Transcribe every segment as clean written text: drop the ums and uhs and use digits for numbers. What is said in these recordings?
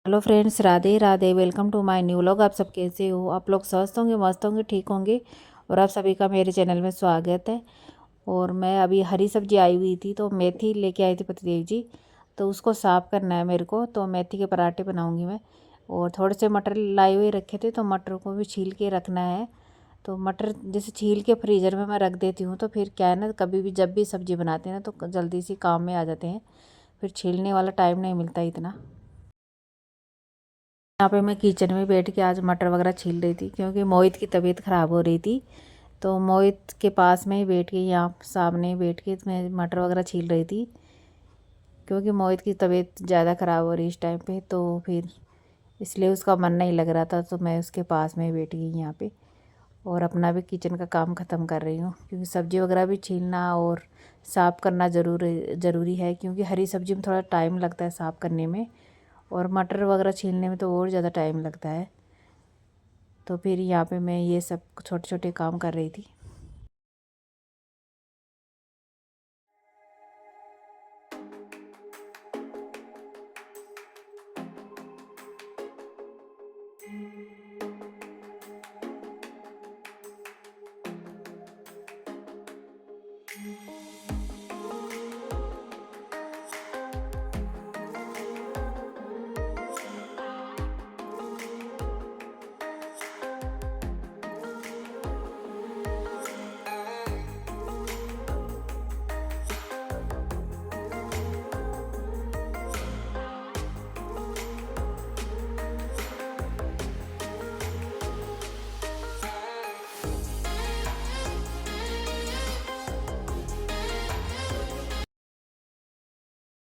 Hello friends, Radhe Radhe. Welcome to my new vlog. आप सब कैसे हो? आप लोग स्वस्थ होंगे, मस्त होंगे, ठीक होंगे। और आप सभी का मेरे चैनल में स्वागत है। और मैं अभी हरी सब्जी आई हुई थी तो मेथी लेके आई थी पतिदेव जी। तो उसको साफ़ करना है मेरे को। तो मेथी के पराठे बनाऊंगी मैं। और थोड़े से मटर लाए हुए रखे थे तो मटर को भी छील के रखना है। तो मटर जैसे छील के फ्रीज़र में मैं रख देती हूँ तो फिर क्या है ना, कभी भी जब भी सब्ज़ी बनाते हैं ना तो जल्दी से काम में आ जाते हैं। फिर छीलने वाला टाइम नहीं मिलता इतना। यहाँ पे मैं किचन में बैठ के आज मटर वगैरह छील रही थी क्योंकि मोहित की तबीयत ख़राब हो रही थी। तो मोहित के पास में ही बैठ के, यहाँ सामने बैठ के मैं मटर वगैरह छील रही थी क्योंकि मोहित की तबीयत ज़्यादा ख़राब हो रही इस टाइम पे। तो फिर इसलिए उसका मन नहीं लग रहा था तो मैं उसके पास में ही बैठ गई यहाँ पे। और अपना भी किचन का काम ख़त्म कर रही हूँ क्योंकि सब्ज़ी वगैरह भी छीलना और साफ़ करना ज़रूरी है क्योंकि हरी सब्ज़ी में थोड़ा टाइम लगता है साफ़ करने में। और मटर वगैरह छीलने में तो और ज़्यादा टाइम लगता है। तो फिर यहाँ पे मैं ये सब छोटे छोटे काम कर रही थी।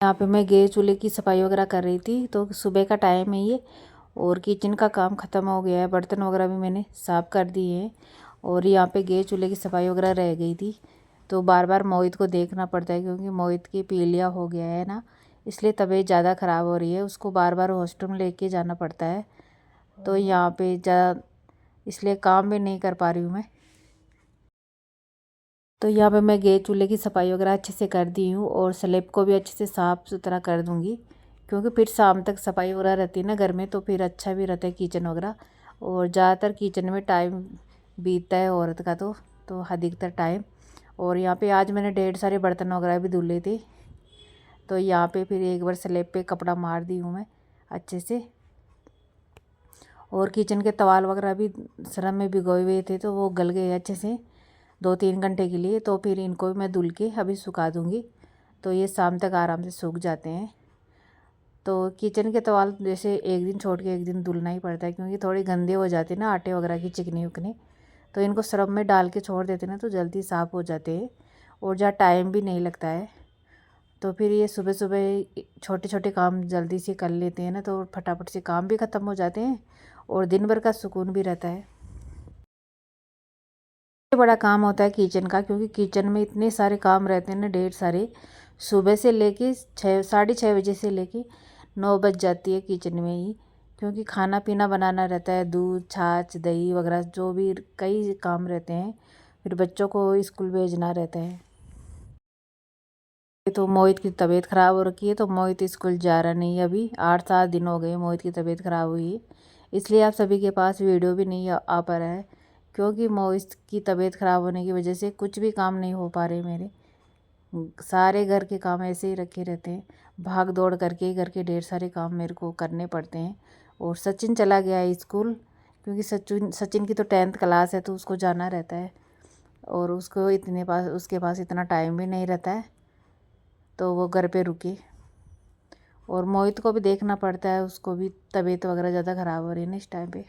यहाँ पे मैं गैस चूल्हे की सफाई वगैरह कर रही थी। तो सुबह का टाइम है ये। और किचन का काम ख़त्म हो गया है, बर्तन वगैरह भी मैंने साफ़ कर दिए हैं। और यहाँ पे गैस चूल्हे की सफाई वगैरह रह गई थी। तो बार बार मोहित को देखना पड़ता है क्योंकि मोहित की पीलिया हो गया है ना, इसलिए तबीयत ज़्यादा ख़राब हो रही है। उसको बार बार हॉस्पिटल में लेके जाना पड़ता है। तो यहाँ पे इसलिए काम भी नहीं कर पा रही हूँ मैं। तो यहाँ पे मैं गैस चूल्हे की सफाई वगैरह अच्छे से कर दी हूँ और स्लैब को भी अच्छे से साफ़ सुथरा कर दूँगी क्योंकि फिर शाम तक सफाई वगैरह रहती है ना घर में तो फिर अच्छा भी रहता है किचन वगैरह। और ज़्यादातर किचन में टाइम बीतता है औरत का तो अधिकतर टाइम। और यहाँ पे आज मैंने ढेर सारे बर्तन वगैरह भी धुले थे। तो यहाँ पे फिर एक बार स्लैब पे कपड़ा मार दी हूँ मैं अच्छे से। और किचन के तवाल वगैरह भी सरम में भिगोए हुए थे तो वो गल गए अच्छे से 2-3 घंटे के लिए। तो फिर इनको भी मैं धुल के अभी सुखा दूँगी तो ये शाम तक आराम से सूख जाते हैं। तो किचन के तवाल जैसे एक दिन छोड़ के एक दिन धुलना ही पड़ता है क्योंकि थोड़े गंदे हो जाते हैं ना, आटे वगैरह की चिकनी उकनी। तो इनको सरफ में डाल के छोड़ देते ना तो जल्दी साफ़ हो जाते हैं और ज़्यादा टाइम भी नहीं लगता है। तो फिर ये सुबह सुबह छोटे छोटे काम जल्दी से कर लेते हैं ना तो फटाफट से काम भी ख़त्म हो जाते हैं और दिन भर का सुकून भी रहता है। सबसे बड़ा काम होता है किचन का क्योंकि किचन में इतने सारे काम रहते हैं ना, ढेर सारे। सुबह से लेके 6, 6:30 बजे से लेके 9 बज जाती है किचन में ही क्योंकि खाना पीना बनाना रहता है, दूध छाछ दही वगैरह जो भी कई काम रहते हैं। फिर बच्चों को स्कूल भेजना रहता है। तो मोहित की तबीयत ख़राब हो रखी है तो मोहित स्कूल जा रहा नहीं है। अभी 8-7 दिन हो गए मोहित की तबीयत ख़राब हुई है। इसलिए आप सभी के पास वीडियो भी नहीं आ पा रहा है क्योंकि मोहित की तबीयत ख़राब होने की वजह से कुछ भी काम नहीं हो पा रहे मेरे। सारे घर के काम ऐसे ही रखे रहते हैं, भाग दौड़ करके घर के ढेर सारे काम मेरे को करने पड़ते हैं। और सचिन चला गया है स्कूल क्योंकि सचिन सचिन की तो 10th क्लास है तो उसको जाना रहता है। और उसके पास इतना टाइम भी नहीं रहता है तो वो घर पे रुके। और मोहित को भी देखना पड़ता है, उसको भी तबीयत वगैरह ज़्यादा ख़राब हो रही है ना इस टाइम पे।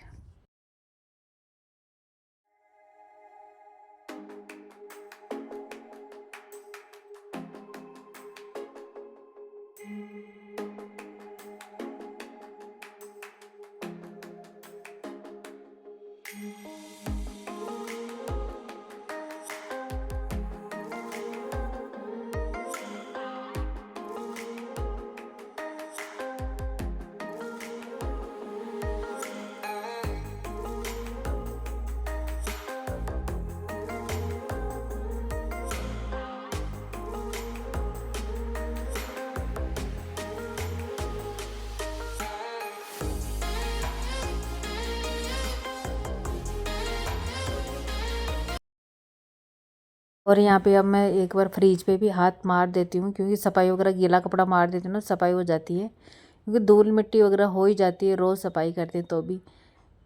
और यहाँ पे अब मैं एक बार फ्रिज पे भी हाथ मार देती हूँ, क्योंकि सफाई वगैरह गीला कपड़ा मार देती हूँ ना, सफाई हो जाती है। क्योंकि धूल मिट्टी वगैरह हो ही जाती है रोज़ सफाई करते हैं तो भी,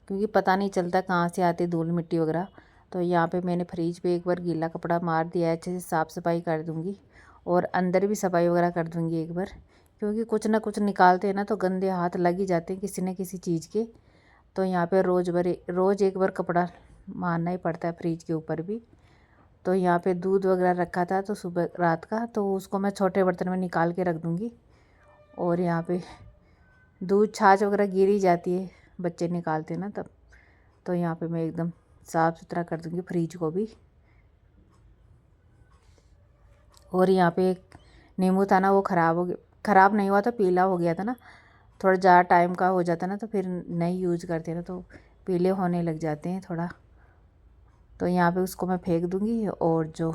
क्योंकि पता नहीं चलता कहाँ से आती है धूल मिट्टी वगैरह। तो यहाँ पे मैंने फ्रिज पे एक बार गीला कपड़ा मार दिया है, अच्छे से साफ़ सफाई कर दूँगी। और अंदर भी सफाई वगैरह कर दूँगी एक बार, क्योंकि कुछ ना कुछ निकालते हैं ना तो गंदे हाथ लग ही जाते हैं किसी न किसी चीज़ के। तो यहाँ पे रोज़ एक बार कपड़ा मारना ही पड़ता है फ्रिज के ऊपर भी। तो यहाँ पे दूध वगैरह रखा था तो सुबह रात का, तो उसको मैं छोटे बर्तन में निकाल के रख दूँगी। और यहाँ पे दूध छाछ वगैरह गिर ही जाती है, बच्चे निकालते हैं ना तब। तो यहाँ पे मैं एकदम साफ़ सुथरा कर दूँगी फ्रिज को भी। और यहाँ पे एक नींबू था ना, वो ख़राब नहीं हुआ था, पीला हो गया था ना, थोड़ा ज़्यादा टाइम का हो जाता ना तो फिर नहीं यूज़ करते ना तो पीले होने लग जाते हैं थोड़ा। तो यहाँ पे उसको मैं फेंक दूँगी। और जो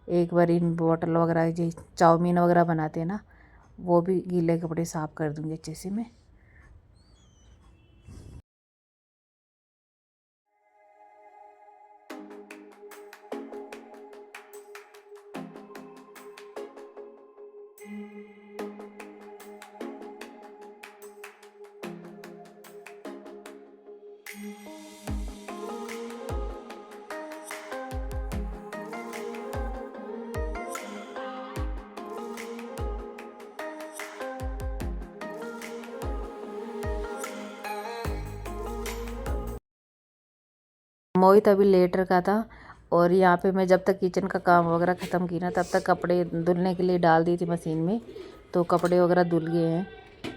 एक बार इन बोतल वगैरह जो चाउमीन वगैरह बनाते हैं ना, वो भी गीले कपड़े साफ़ कर दूँगी अच्छे से मैं। मोहित अभी लेट रखा था। और यहाँ पे मैं जब तक किचन का काम वगैरह ख़त्म की ना, तब तक कपड़े धुलने के लिए डाल दी थी मशीन में। तो कपड़े वगैरह धुल गए हैं,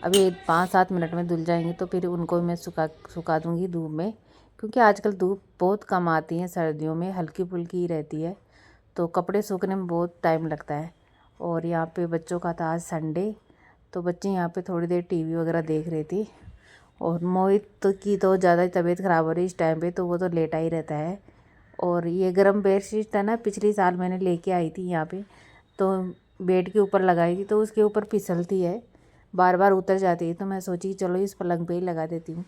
अभी 5-7 मिनट में धुल जाएंगे। तो फिर उनको मैं सुखा दूँगी धूप में, क्योंकि आजकल धूप बहुत कम आती है सर्दियों में, हल्की फुल्की ही रहती है। तो कपड़े सूखने में बहुत टाइम लगता है। और यहाँ पे बच्चों का था आज संडे, तो बच्चे यहाँ पे थोड़ी देर टीवी वगैरह देख रहे थे। और मोहित की तो ज़्यादा ही तबीयत ख़राब हो रही है इस टाइम पे, तो वो तो लेटा ही रहता है। और ये गर्म बेडशीट है ना, पिछली साल मैंने लेके आई थी यहाँ पे, तो बेड के ऊपर लगाई थी, तो उसके ऊपर फिसलती है, बार बार उतर जाती है। तो मैं सोची चलो इस पलंग पे ही लगा देती हूँ।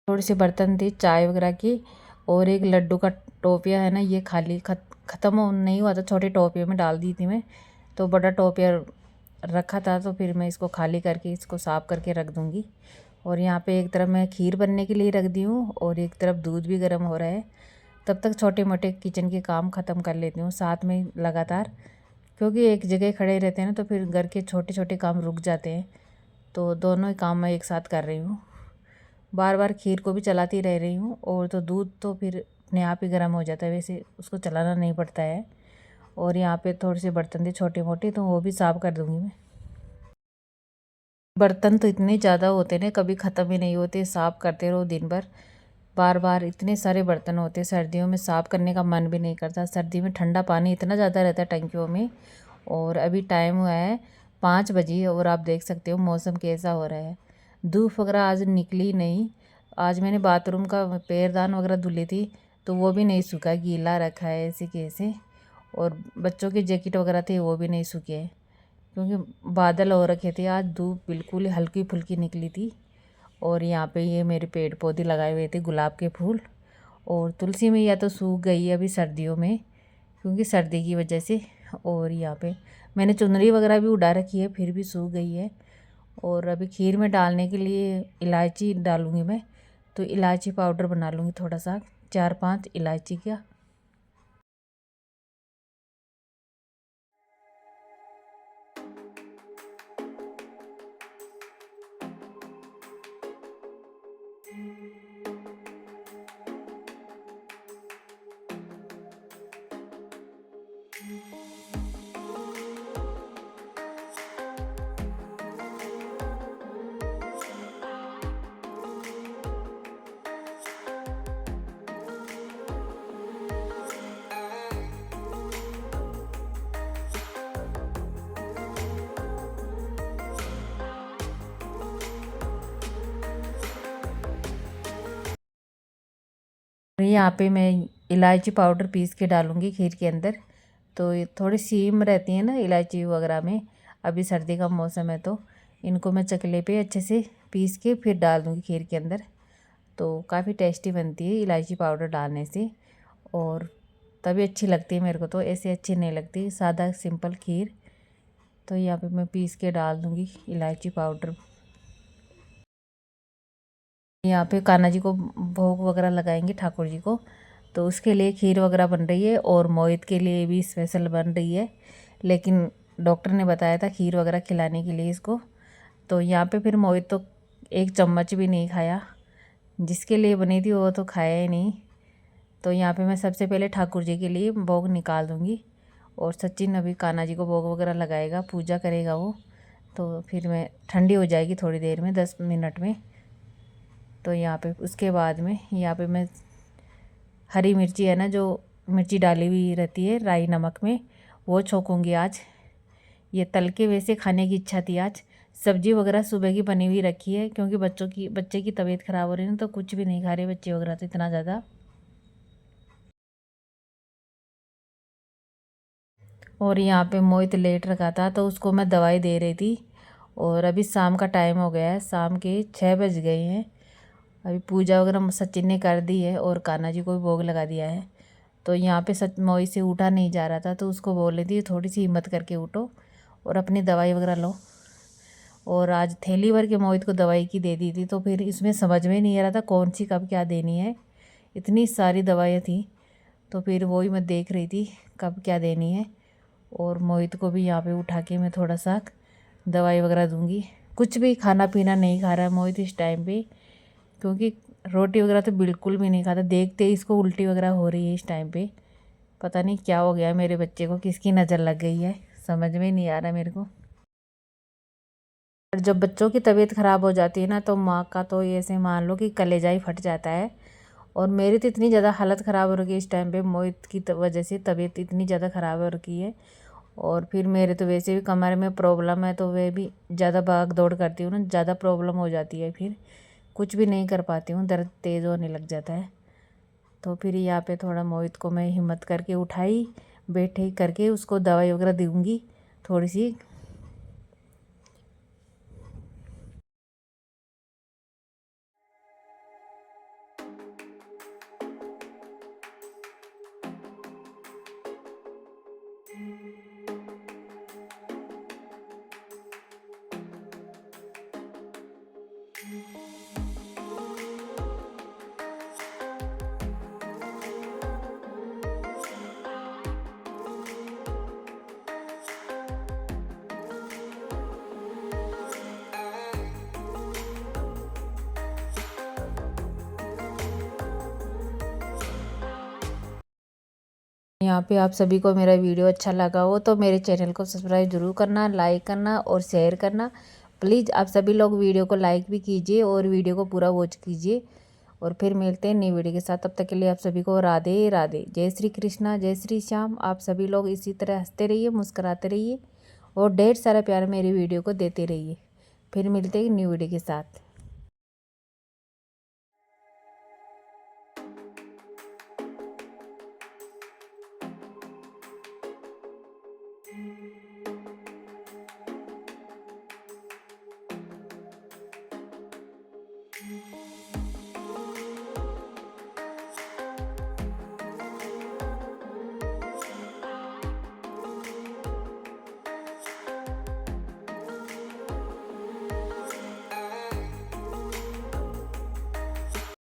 थोड़ी सी बर्तन थी चाय वगैरह की, और एक लड्डू का टोपिया है ना, ये खाली ख़त्म नहीं हुआ था, छोटे टोपियों में डाल दी थी मैं। तो बड़ा टोपिया रखा था, तो फिर मैं इसको खाली करके इसको साफ़ करके रख दूँगी। और यहाँ पे एक तरफ मैं खीर बनने के लिए रख दी हूँ, और एक तरफ दूध भी गर्म हो रहा है। तब तक छोटे मोटे किचन के काम ख़त्म कर लेती हूँ साथ में लगातार, क्योंकि एक जगह खड़े रहते हैं ना तो फिर घर के छोटे छोटे काम रुक जाते हैं। तो दोनों ही काम मैं एक साथ कर रही हूँ, बार बार खीर को भी चलाती रह रही हूँ। और तो दूध तो फिर अपने आप ही गर्म हो जाता है, वैसे उसको चलाना नहीं पड़ता है। और यहाँ पे थोड़े से बर्तन थे छोटे मोटे, तो वो भी साफ़ कर दूँगी मैं। बर्तन तो इतने ज़्यादा होते हैं, कभी ख़त्म ही नहीं होते, साफ़ करते रहो दिन भर, बार बार इतने सारे बर्तन होते हैं। सर्दियों में साफ़ करने का मन भी नहीं करता, सर्दी में ठंडा पानी इतना ज़्यादा रहता है टंकियों में। और अभी टाइम हुआ है 5 बजे, और आप देख सकते हो मौसम कैसा हो रहा है। धूप वगैरह आज निकली नहीं। आज मैंने बाथरूम का पैरदान वगैरह धुले थी, तो वो भी नहीं सूखा, गीला रखा है ऐसे कैसे। और बच्चों के जैकेट वगैरह थे वो भी नहीं सूखे, क्योंकि बादल हो रखे थे, आज धूप बिल्कुल हल्की फुल्की निकली थी। और यहाँ पे ये मेरे पेड़ पौधे लगाए हुए थे गुलाब के फूल। और तुलसी मैया तो सूख गई है अभी सर्दियों में, क्योंकि सर्दी की वजह से। और यहाँ पे मैंने चुनरी वगैरह भी उड़ा रखी है, फिर भी सूख गई है। और अभी खीर में डालने के लिए इलायची डालूँगी मैं, तो इलायची पाउडर बना लूँगी थोड़ा सा, 4-5 इलायची का। यहाँ पे मैं इलायची पाउडर पीस के डालूँगी खीर के अंदर। तो ये थोड़ी सीम रहती है ना इलायची वगैरह में, अभी सर्दी का मौसम है तो इनको मैं चकले पे अच्छे से पीस के फिर डाल दूँगी खीर के अंदर। तो काफ़ी टेस्टी बनती है इलायची पाउडर डालने से, और तभी अच्छी लगती है मेरे को, तो ऐसे अच्छी नहीं लगती सादा सिंपल खीर। तो यहाँ पे मैं पीस के डाल दूँगी इलायची पाउडर। यहाँ पे कान्हा जी को भोग वगैरह लगाएंगे ठाकुर जी को, तो उसके लिए खीर वगैरह बन रही है और मोहित के लिए भी स्पेशल बन रही है। लेकिन डॉक्टर ने बताया था खीर वगैरह खिलाने के लिए इसको। तो यहाँ पे फिर मोहित तो एक चम्मच भी नहीं खाया, जिसके लिए बनी थी वो तो खाया ही नहीं। तो यहाँ पे मैं सबसे पहले ठाकुर जी के लिए भोग निकाल दूँगी, और सचिन अभी कान्हा जी को भोग वगैरह लगाएगा, पूजा करेगा वो। तो फिर मैं ठंडी हो जाएगी थोड़ी देर में, 10 मिनट में। तो यहाँ पे उसके बाद में यहाँ पे मैं हरी मिर्ची है ना, जो मिर्ची डाली हुई रहती है राई नमक में, वो छोंकूँगी आज। ये तल के वैसे खाने की इच्छा थी आज। सब्जी वगैरह सुबह की बनी हुई रखी है, क्योंकि बच्चे की तबीयत ख़राब हो रही है ना, तो कुछ भी नहीं खा रहे बच्चे वगैरह तो इतना ज़्यादा। और यहाँ पे मोहित लेट रखा था तो उसको मैं दवाई दे रही थी। और अभी शाम का टाइम हो गया है, शाम के 6 बज गए हैं। अभी पूजा वगैरह सचिन ने कर दी है और कान्हा जी को भी भोग लगा दिया है। तो यहाँ पे मोहित से उठा नहीं जा रहा था, तो उसको बोल रही थी थोड़ी सी हिम्मत करके उठो और अपनी दवाई वगैरह लो। और आज थैली भर के मोहित को दवाई की दे दी थी, तो फिर इसमें समझ में नहीं आ रहा था कौन सी कब क्या देनी है। इतनी सारी दवाइयाँ थी, तो फिर वही मैं देख रही थी कब क्या देनी है। और मोहित को भी यहाँ पे उठा के मैं थोड़ा सा दवाई वगैरह दूंगी। कुछ भी खाना पीना नहीं खा रहा है मोहित इस टाइम पे, क्योंकि रोटी वगैरह तो बिल्कुल भी नहीं खाता। देखते ही इसको उल्टी वगैरह हो रही है इस टाइम पे। पता नहीं क्या हो गया मेरे बच्चे को, किसकी नज़र लग गई है, समझ में नहीं आ रहा मेरे को। और जब बच्चों की तबीयत ख़राब हो जाती है ना, तो माँ का तो ऐसे मान लो कि कलेजा ही फट जाता है। और मेरी तो इतनी ज़्यादा हालत ख़राब हो रही है इस टाइम पे, मोहित की वजह से तबीयत इतनी ज़्यादा ख़राब हो रखी है। और फिर मेरे तो वैसे भी कमर में प्रॉब्लम है, तो वे भी ज़्यादा भाग दौड़ करती हूँ ना, ज़्यादा प्रॉब्लम हो जाती है, फिर कुछ भी नहीं कर पाती हूँ, दर्द तेज़ होने लग जाता है। तो फिर यहाँ पे थोड़ा मोहित को मैं हिम्मत करके उठाई, बैठे करके उसको दवाई वगैरह दूँगी थोड़ी सी। यहाँ पे आप सभी को मेरा वीडियो अच्छा लगा हो तो मेरे चैनल को सब्सक्राइब जरूर करना, लाइक करना और शेयर करना। प्लीज़ आप सभी लोग वीडियो को लाइक भी कीजिए और वीडियो को पूरा वॉच कीजिए। और फिर मिलते हैं नई वीडियो के साथ, तब तक के लिए आप सभी को राधे राधे, जय श्री कृष्णा, जय श्री श्याम। आप सभी लोग इसी तरह हंसते रहिए, मुस्कुराते रहिए और ढेर सारा प्यार मेरी वीडियो को देते रहिए। फिर मिलते हैं न्यू वीडियो के साथ।